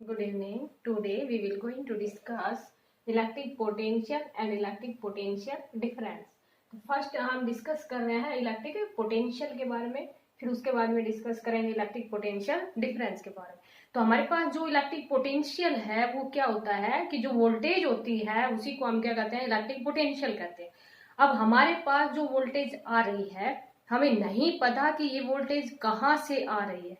Good evening. Today we will going to discuss electric potential and electric potential difference. तो first हम discuss कर रहे हैं electric potential के बारे में, फिर उसके बाद में डिस्कस करेंगे इलेक्ट्रिक पोटेंशियल डिफरेंस के बारे में। तो हमारे पास जो इलेक्ट्रिक पोटेंशियल है वो क्या होता है कि जो वोल्टेज होती है उसी को हम क्या कहते हैं, इलेक्ट्रिक पोटेंशियल कहते हैं। अब हमारे पास जो वोल्टेज आ रही है, हमें नहीं पता कि ये वोल्टेज कहाँ से आ रही है।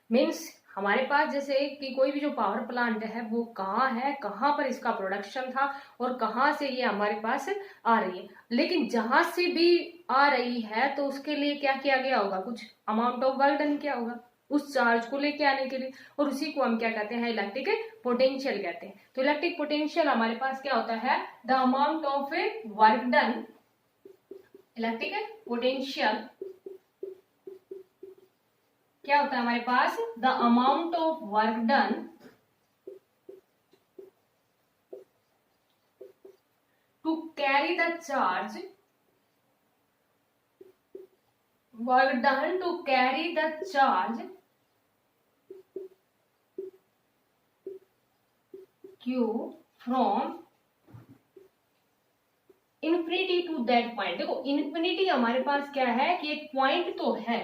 मीन्स हमारे पास जैसे कि कोई भी जो पावर प्लांट है वो कहाँ है, कहाँ पर इसका प्रोडक्शन था और कहाँ से ये हमारे पास आ रही है। लेकिन जहां से भी आ रही है तो उसके लिए क्या किया गया होगा, कुछ अमाउंट ऑफ वर्क डन किया होगा उस चार्ज को लेके आने के लिए, और उसी को हम क्या कहते हैं, इलेक्ट्रिक पोटेंशियल कहते हैं। तो इलेक्ट्रिक पोटेंशियल हमारे पास क्या होता है, the amount of work done. Electric potential क्या होता है हमारे पास, the amount of work done to carry the charge, work done to carry the charge Q from infinity to that point. देखो इन्फिनिटी हमारे पास क्या है कि एक पॉइंट तो है,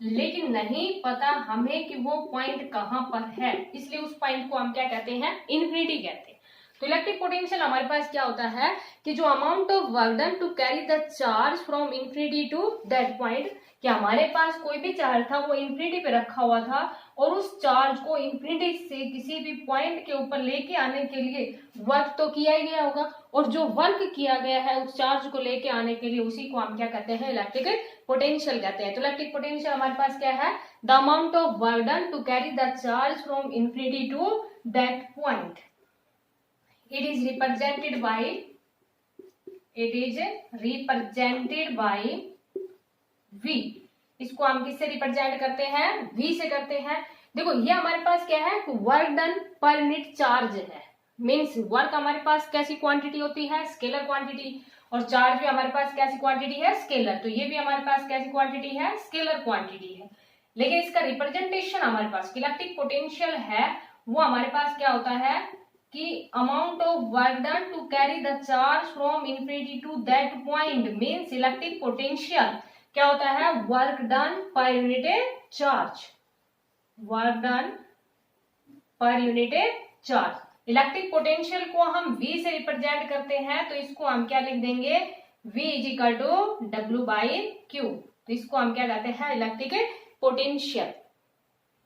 लेकिन नहीं पता हमें कि वो पॉइंट कहां पर है, इसलिए उस पॉइंट को हम क्या कहते हैं, इन्फिनिटी कहते हैं। तो इलेक्ट्रिक पोटेंशियल हमारे पास क्या होता है कि जो amount of work done to carry the charge from infinity to that point, कि हमारे पास कोई भी चार्ज था वो इन्फिनिटी पे रखा हुआ था और उस चार्ज को इन्फिनिटी से किसी भी पॉइंट के ऊपर लेके आने के लिए वर्क तो किया ही गया होगा, और जो वर्क किया गया है उस चार्ज को लेके आने के लिए उसी को हम क्या कहते हैं, इलेक्ट्रिक पोटेंशियल कहते हैं। तो इलेक्ट्रिक पोटेंशियल हमारे पास क्या है, the amount of work done to carry the charge from infinity to that point. It is represented by V। इसको हम किससे रिप्रेजेंट करते हैं, V से करते हैं। देखो ये हमारे पास क्या है, work done per unit charge है। मीन्स वर्क हमारे पास कैसी क्वांटिटी होती है, स्केलर क्वांटिटी, और चार्ज भी हमारे पास कैसी क्वांटिटी है, स्केलर। तो ये भी हमारे पास कैसी क्वांटिटी है, स्केलर क्वांटिटी है। लेकिन इसका रिप्रेजेंटेशन हमारे पास इलेक्ट्रिक पोटेंशियल है वो हमारे पास क्या होता है कि amount of work done to carry the charge from infinity to that point. Means electric potential क्या होता है, work done per unit charge, work done per unit charge. Electric potential को हम V से रिप्रेजेंट करते हैं, तो इसको हम क्या लिख देंगे, V is equal to W/Q। तो इसको हम क्या कहते हैं, इलेक्ट्रिक पोटेंशियल।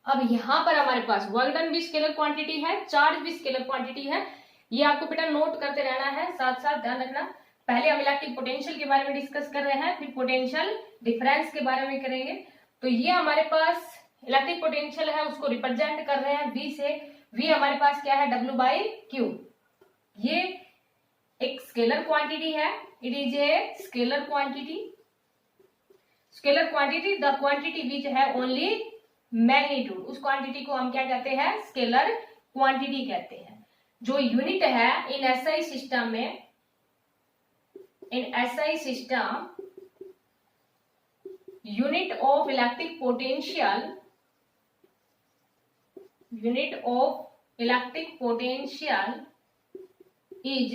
अब यहाँ पर हमारे पास वर्क डन भी स्केलर क्वांटिटी है, चार्ज भी स्केलर क्वांटिटी है। ये आपको बेटा नोट करते रहना है, साथ साथ ध्यान रखना। पहले हम इलेक्ट्रिक पोटेंशियल के बारे में डिस्कस कर रहे हैं, फिर पोटेंशियल डिफरेंस के बारे में करेंगे। तो ये हमारे पास इलेक्ट्रिक पोटेंशियल है, उसको रिप्रेजेंट कर रहे हैं V से। V हमारे पास क्या है, W/Q। ये एक स्केलर क्वांटिटी है, it is a scalar quantity. Scalar quantity, the quantity which है ओनली मैग्नीट्यूड, उस क्वांटिटी को हम क्या कहते हैं, स्केलर क्वांटिटी कहते हैं। जो यूनिट है इन एसआई सिस्टम में, in SI system unit of electric potential, unit of electric potential is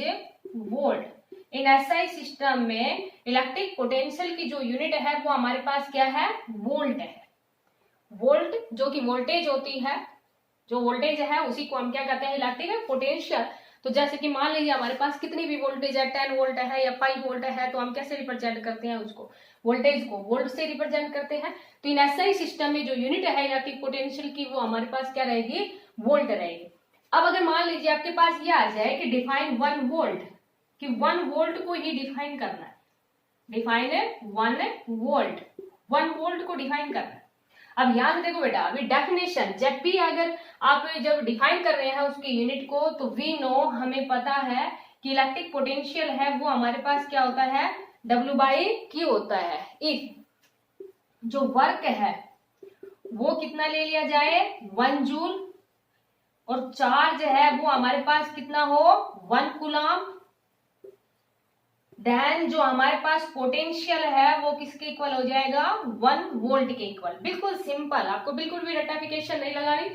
volt. In SI system में इलेक्ट्रिक पोटेंशियल की जो यूनिट है वो हमारे पास क्या है, वोल्ट है। वोल्ट जो कि वोल्टेज होती है, जो वोल्टेज है उसी को हम क्या कहते हैं, इलेक्ट्रिक पोटेंशियल। तो जैसे कि मान लीजिए हमारे पास कितनी भी वोल्टेज है, 10 वोल्ट है या 5 वोल्ट है, तो हम कैसे रिप्रेजेंट करते हैं उसको, वोल्टेज को वोल्ट से रिप्रेजेंट करते हैं। तो इन एसआई सिस्टम में जो यूनिट है इलेक्ट्रिक पोटेंशियल की वो हमारे पास क्या रहेगी, वोल्ट रहेगी। अब अगर मान लीजिए आपके पास ये आ जाए कि डिफाइन 1 वोल्ट, कि 1 वोल्ट को ही डिफाइन करना है, डिफाइन 1 वोल्ट, 1 वोल्ट को डिफाइन करना है। अब याद देखो बेटा, अभी डेफिनेशन जब भी अगर आप जब डिफाइन कर रहे हैं उसके यूनिट को, तो वी नो, हमें पता है कि इलेक्ट्रिक पोटेंशियल है वो हमारे पास क्या होता है, W/Q होता है। इफ जो वर्क है वो कितना ले लिया जाए, 1 जूल, और चार्ज है वो हमारे पास कितना हो, 1 कूलम, देन जो हमारे पास पोटेंशियल है वो किसके इक्वल हो जाएगा, 1 वोल्ट के इक्वल। बिल्कुल सिंपल, आपको बिल्कुल भी रटाफिकेशन नहीं लगानी,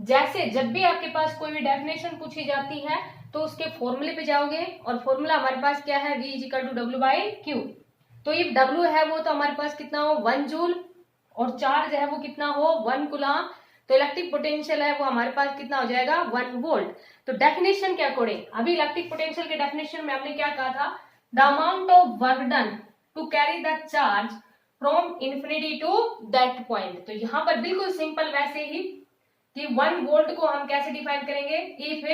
जैसे जब भी आपके पास कोई भी डेफिनेशन पूछी जाती है तो उसके फॉर्मूले पे जाओगे, और फॉर्मूला हमारे पास क्या है, V is equal to W by Q. तो ये W है वो तो हमारे पास कितना हो, 1 जूल, और चार्ज है वो कितना हो, 1 कूलम। तो इलेक्ट्रिक पोटेंशियल है वो हमारे पास कितना हो जाएगा, 1 वोल्ट। तो डेफिनेशन के अकॉर्डिंग अभी इलेक्ट्रिक पोटेंशियल के डेफिनेशन में हमने क्या कहा था, the amount of work done to carry the charge from infinity to that point. तो यहाँ पर बिल्कुल सिंपल वैसे ही कि 1 वोल्ट को हम कैसे डिफाइन करेंगे, if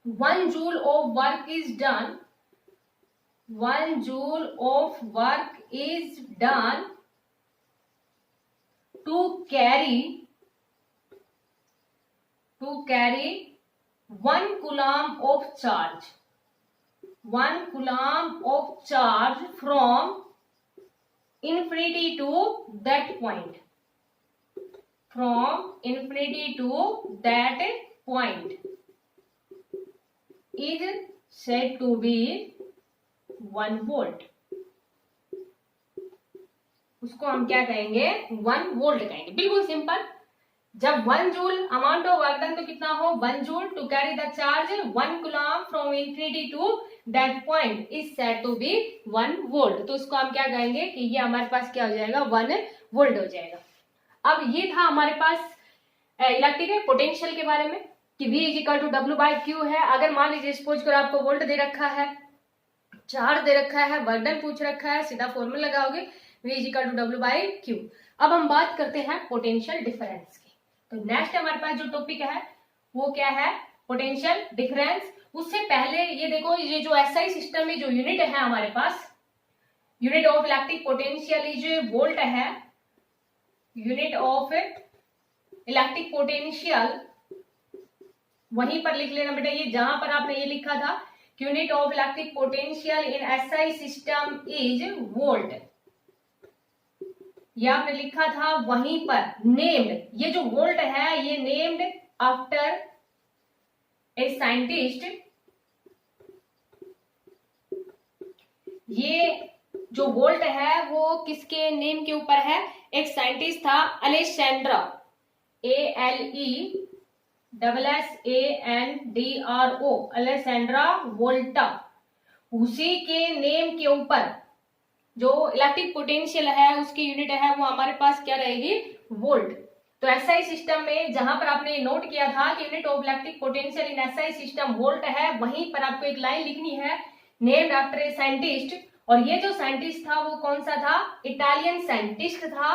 1 joule of work is done, 1 joule of work is done to carry 1 coulomb of charge, 1 coulomb of charge from infinity to that point, from infinity to that point is said to be 1 volt. उसको हम क्या कहेंगे, 1 volt कहेंगे। बिल्कुल simple, जब 1 joule amount of work done तो कितना हो, 1 joule to carry the charge 1 coulomb from infinity to that point is said to be 1 volt. तो उसको हम क्या कहेंगे कि ये हमारे पास क्या हो जाएगा, 1 वोल्ट हो जाएगा। अब ये था हमारे पास इलेक्ट्रिक पोटेंशियल के बारे में कि V is equal to W by Q है। अगर मान लीजिए सपोज करो आपको वोल्ट दे रखा है, चार्ज दे रखा है, वर्क डन पूछ रखा है, सीधा फॉर्मूला लगाओगे V is equal to W by Q. अब हम बात करते हैं पोटेंशियल डिफरेंस की। तो नेक्स्ट हमारे पास जो टॉपिक है वो क्या है, पोटेंशियल डिफरेंस। उससे पहले ये देखो, ये जो SI सिस्टम में जो यूनिट है हमारे पास, unit of electric potential is volt है, यूनिट ऑफ इलेक्ट्रिक पोटेंशियल वहीं पर लिख लेना बेटा, ये जहां पर आपने ये लिखा था unit of electric potential in SI system is volt, ये आपने लिखा था वहीं पर नेम्ड। ये जो वोल्ट है ये नेम्ड आफ्टर ए साइंटिस्ट, ये जो वोल्ट है वो किसके नेम के ऊपर है, एक साइंटिस्ट था अलेक्जेंड्रा, ALESSANDRO, अलेक्जेंड्रा वोल्टा। उसी के नेम के ऊपर जो इलेक्ट्रिक पोटेंशियल है उसकी यूनिट है वो हमारे पास क्या रहेगी, वोल्ट। तो SI सिस्टम में जहां पर आपने नोट किया था कि unit of electric potential in SI system volt है, वहीं पर आपको एक लाइन लिखनी है नेम्ड आफ्टर ए साइंटिस्ट। और ये जो साइंटिस्ट था वो कौन सा था, इटालियन साइंटिस्ट था,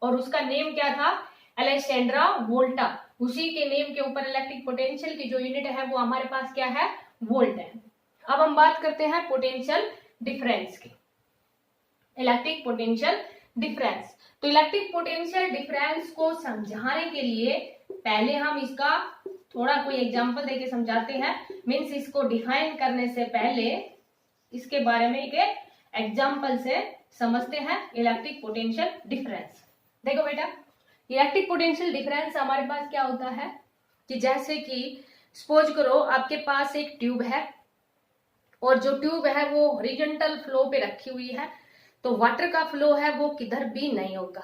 और उसका नेम क्या था, अलेक्जेंड्रा वोल्टा। उसी के नेम के ऊपर इलेक्ट्रिक पोटेंशियल की जो यूनिट है वो हमारे पास क्या है, वोल्ट है। अब हम बात करते हैं पोटेंशियल डिफरेंस की, इलेक्ट्रिक पोटेंशियल डिफरेंस। तो इलेक्ट्रिक पोटेंशियल डिफरेंस को समझाने के लिए पहले हम इसका थोड़ा कोई एग्जांपल देके समझाते हैं। मींस इसको डिफाइन करने से पहले इसके बारे में एक एग्जांपल से समझते हैं इलेक्ट्रिक पोटेंशियल डिफरेंस। देखो बेटा, इलेक्ट्रिक पोटेंशियल डिफरेंस हमारे पास क्या होता है कि जैसे कि सपोज करो आपके पास एक ट्यूब है, और जो ट्यूब है वो हॉरिजॉन्टल फ्लो पे रखी हुई है, तो वाटर का फ्लो है वो किधर भी नहीं होगा,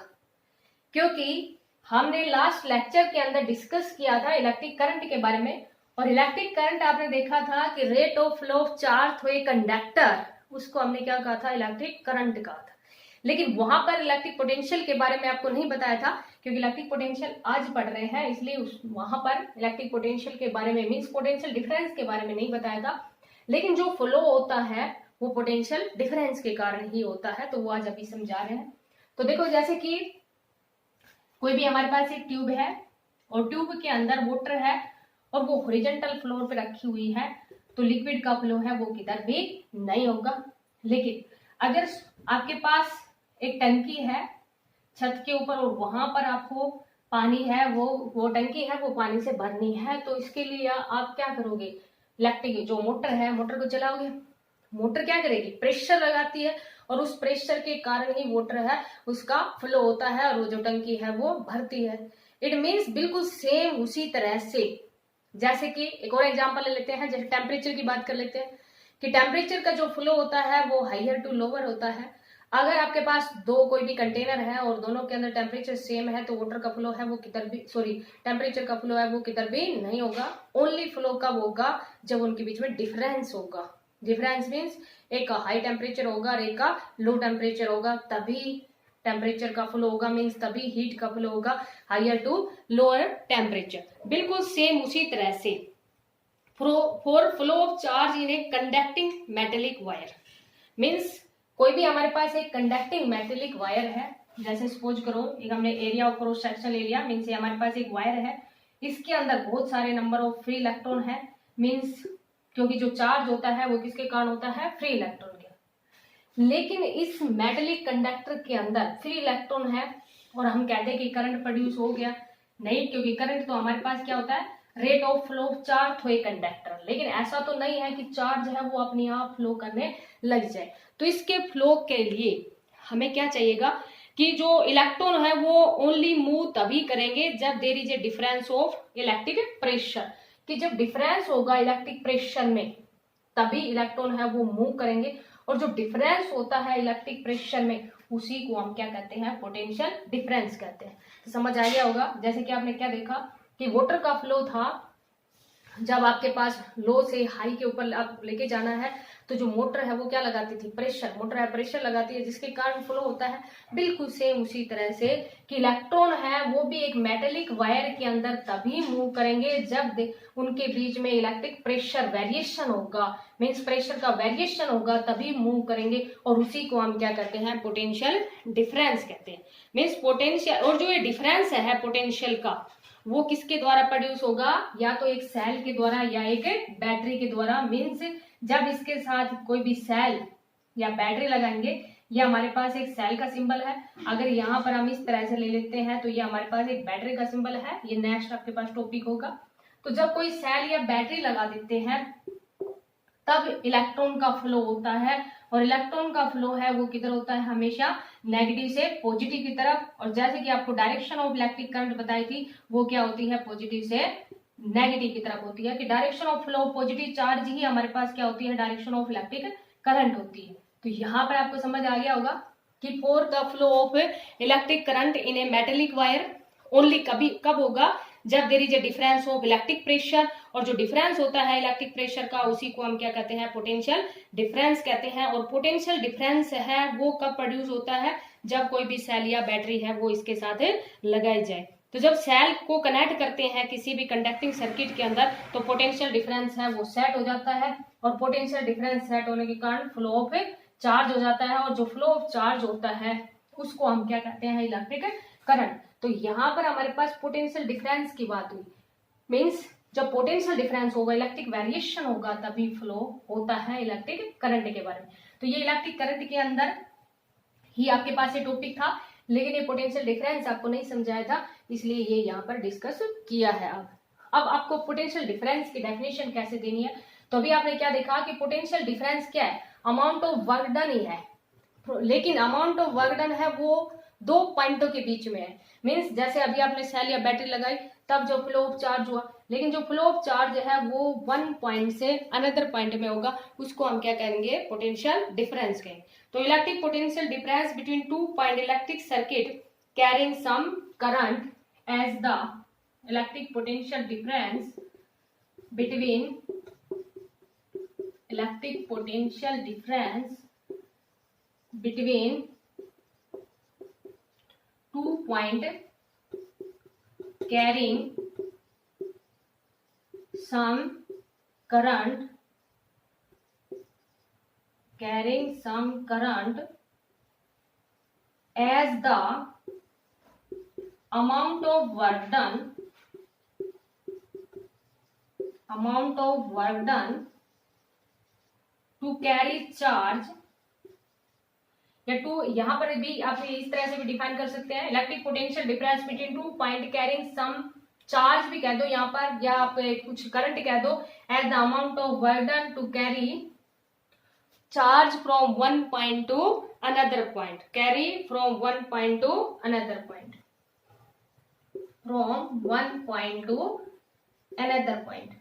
क्योंकि हमने लास्ट लेक्चर के अंदर डिस्कस किया था इलेक्ट्रिक करंट के बारे में। और इलेक्ट्रिक करंट आपने देखा था कि rate of flow of charge through a conductor, उसको हमने क्या कहा था, इलेक्ट्रिक करंट कहा था। लेकिन वहां पर इलेक्ट्रिक पोटेंशियल के बारे में आपको नहीं बताया था, क्योंकि इलेक्ट्रिक पोटेंशियल आज पढ़ रहे हैं, इसलिए वहां पर इलेक्ट्रिक पोटेंशियल के बारे में मीन्स पोटेंशियल डिफरेंस के बारे में नहीं बताया था। लेकिन जो फ्लो होता है वो पोटेंशियल डिफरेंस के कारण ही होता है, तो वो आज अभी समझा रहे हैं। तो देखो, जैसे कि कोई भी हमारे पास एक ट्यूब है और ट्यूब के अंदर वाटर है और वो हॉरिजॉन्टल फ्लोर पे रखी हुई है, तो लिक्विड का फ्लो है वो किधर भी नहीं होगा। लेकिन अगर आपके पास एक टंकी है छत के ऊपर और वहां पर आपको पानी है, वो टंकी है वो पानी से भरनी है, तो इसके लिए आप क्या करोगे, इलेक्ट्रिक जो मोटर है मोटर को चलाओगे। मोटर क्या करेगी, प्रेशर लगाती है, और उस प्रेशर के कारण ही वाटर है उसका फ्लो होता है और वो जो टंकी है वो भरती है। इट मीन्स बिल्कुल सेम उसी तरह से, जैसे कि एक और एग्जांपल ले लेते हैं, जैसे टेम्परेचर की बात कर लेते हैं कि टेम्परेचर का जो फ्लो होता है वो हाइयर टू लोअर होता है। अगर आपके पास दो कोई भी कंटेनर है और दोनों के अंदर टेम्परेचर सेम है तो वाटर का फ्लो है वो किधर भी, सॉरी टेम्परेचर का फ्लो है वो किधर भी नहीं होगा। ओनली फ्लो कब होगा, जब उनके बीच में डिफरेंस होगा। डिफरेंस मीन्स एक का हाई टेम्परेचर होगा और एक का लो टेम्परेचर होगा, तभी टेम्परेचर का फ्लो होगा, मीन्स तभी हीट का फ्लो होगा हायर टू लोअर टेम्परेचर। बिल्कुल सेम उसी तरह से for flow of charge in a conducting metallic wire, means कोई भी हमारे पास एक कंडक्टिंग मेटेलिक वायर है, जैसे सपोज करो एक हमने एरिया ऑफ क्रॉस सेक्शन ले लिया, मीन्स ये हमारे पास एक वायर है, इसके अंदर बहुत सारे नंबर ऑफ फ्री इलेक्ट्रॉन है, मीन्स क्योंकि जो चार्ज होता है वो किसके कारण होता है, फ्री इलेक्ट्रॉन के। लेकिन इस मेटेलिक कंडक्टर के अंदर फ्री इलेक्ट्रॉन है और हम कहते हैं कि करंट प्रोड्यूस हो गया, नहीं, क्योंकि करंट तो हमारे पास क्या होता है, rate of flow of charge through a conductor. लेकिन ऐसा तो नहीं है कि चार्ज है वो अपने आप फ्लो करने लग जाए। तो इसके फ्लो के लिए हमें क्या चाहिएगा कि जो इलेक्ट्रॉन है वो ओनली मूव तभी करेंगे जब there is a difference of electric pressure, कि जब डिफरेंस होगा इलेक्ट्रिक प्रेशर में तभी इलेक्ट्रॉन है वो मूव करेंगे। और जो डिफरेंस होता है इलेक्ट्रिक प्रेशर में उसी को हम क्या कहते हैं, पोटेंशियल डिफरेंस कहते हैं। तो समझ आ गया होगा। जैसे कि आपने क्या देखा कि वाटर का फ्लो था, जब आपके पास लो से हाई के ऊपर आप लेके जाना है तो जो मोटर है वो क्या लगाती थी, प्रेशर, मोटर है प्रेशर लगाती है जिसके कारण फ्लो होता है। बिल्कुल सेम उसी तरह से कि इलेक्ट्रॉन है वो भी एक मेटेलिक वायर के अंदर तभी मूव करेंगे जब उनके बीच में इलेक्ट्रिक प्रेशर वेरिएशन होगा, मीन्स प्रेशर का वेरिएशन होगा तभी मूव करेंगे। और उसी को हम क्या कहते हैं, पोटेंशियल डिफरेंस कहते हैं। मीन्स पोटेंशियल, और जो ये डिफरेंस है पोटेंशियल का वो किसके द्वारा प्रोड्यूस होगा, या तो एक सेल के द्वारा या एक बैटरी के द्वारा। मीन्स जब इसके साथ कोई भी सेल या बैटरी लगाएंगे, ये हमारे पास एक सेल का सिंबल है, अगर यहाँ पर हम इस तरह से ले लेते हैं तो ये हमारे पास एक बैटरी का सिंबल है। ये नेक्स्ट आपके पास टॉपिक होगा। तो जब कोई सेल या बैटरी लगा देते हैं तब इलेक्ट्रॉन का फ्लो होता है, और इलेक्ट्रॉन का फ्लो है वो किधर होता है, हमेशा नेगेटिव से पॉजिटिव की तरफ। और जैसे कि आपको डायरेक्शन ऑफ इलेक्ट्रिक करंट बताई थी वो क्या होती है, पॉजिटिव से नेगेटिव की तरफ होती है, कि direction of flow of positive charge ही हमारे पास क्या होती है, डायरेक्शन ऑफ इलेक्ट्रिक करंट होती है। तो यहाँ पर आपको समझ आ गया होगा कि for the flow of electric current in a metallic wire only कब होगा, जब there is a difference of electric pressure. और जो डिफरेंस होता है इलेक्ट्रिक प्रेशर का उसी को हम क्या कहते हैं, पोटेंशियल डिफरेंस कहते हैं। और पोटेंशियल डिफरेंस है वो कब प्रोड्यूस होता है, जब कोई भी सेल या बैटरी है वो इसके साथ लगाई जाए। तो जब सेल को कनेक्ट करते हैं किसी भी कंडक्टिंग सर्किट के अंदर तो पोटेंशियल डिफरेंस है वो सेट हो जाता है, और पोटेंशियल डिफरेंस सेट होने के कारण फ्लो ऑफ चार्ज हो जाता है। और जो फ्लो ऑफ चार्ज होता है उसको हम क्या कहते हैं, इलेक्ट्रिक करंट। तो यहाँ पर हमारे पास पोटेंशियल डिफरेंस की बात हुई, मीन्स जब पोटेंशियल डिफरेंस होगा इलेक्ट्रिक वेरिएशन होगा तभी फ्लो होता है इलेक्ट्रिक करंट के बारे में। तो ये इलेक्ट्रिक करंट के अंदर ही आपके पास ये टॉपिक था, लेकिन ये पोटेंशियल डिफरेंस आपको नहीं समझाया था, इसलिए ये यहाँ पर डिस्कस किया है। अब आपको पोटेंशियल डिफरेंस की डेफिनेशन कैसे देनी है, तो अभी आपने क्या देखा कि पोटेंशियल डिफरेंस क्या है, अमाउंट ऑफ वर्क डन ही है, लेकिन अमाउंट ऑफ वर्क डन है वो दो पॉइंटों के बीच में है। मीन्स जैसे अभी आपने सेल या बैटरी लगाई तब जो फ्लो ऑफ चार्ज हुआ, लेकिन जो फ्लो ऑफ चार्ज है वो वन पॉइंट से अनदर पॉइंट में होगा, उसको हम क्या कहेंगे, पोटेंशियल डिफरेंस कहेंगे। तो electric potential difference between two point electric circuit carrying some current as the electric potential difference between electric potential difference between 2 point carrying some current as the amount of work done to carry charge, या to, यहाँ पर भी आप इस तरह से भी define कर सकते हैं, electric potential difference between two point carrying some charge भी कह दो यहाँ पर, या आप कुछ करंट कह दो, as the amount of work done to carry charge from one point to another point, carry from one point to another point, from one point to another point.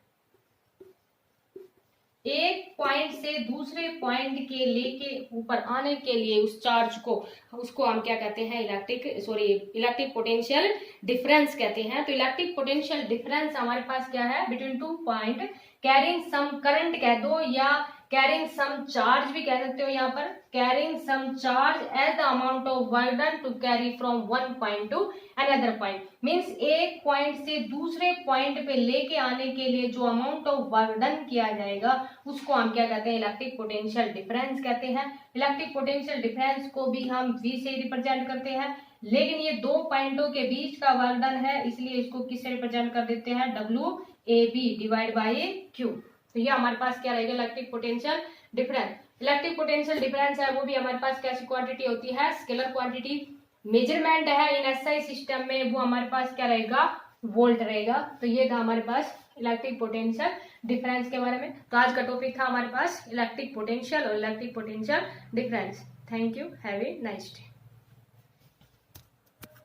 एक पॉइंट से दूसरे पॉइंट के लेके ऊपर आने के लिए उस चार्ज को, उसको हम क्या कहते हैं, इलेक्ट्रिक पोटेंशियल डिफरेंस कहते हैं। तो इलेक्ट्रिक पोटेंशियल डिफरेंस हमारे पास क्या है, between 2 point carrying some current कह दो या कैरिंग सम चार्ज भी कह सकते हो। यहाँ पर carrying some charge as the amount of work done to carry from one point to another point, means एक पॉइंट से दूसरे पॉइंट पे लेके आने के लिए जो अमाउंट ऑफ वर्क डन किया जाएगा उसको हम क्या कहते हैं, इलेक्ट्रिक पोटेंशियल डिफरेंस कहते हैं। इलेक्ट्रिक पोटेंशियल डिफरेंस को भी हम V से रिप्रेजेंट करते हैं, लेकिन ये दो पॉइंटों के बीच का वर्क डन है, इसलिए इसको किससे रिप्रेजेंट कर देते हैं, WAB डिवाइड बाई Q। तो ये हमारे पास क्या रहेगा, electric potential difference. Electric potential difference है वो भी हमारे पास कैसी क्वांटिटी होती है, स्केलर क्वांटिटी। मेजरमेंट है इन SI सिस्टम में, वो हमारे पास क्या रहेगा, वोल्ट रहेगा। तो ये था हमारे पास इलेक्ट्रिक पोटेंशियल डिफरेंस के बारे में। तो आज का टॉपिक था हमारे पास इलेक्ट्रिक पोटेंशियल और electric potential difference. Thank you, have a nice day.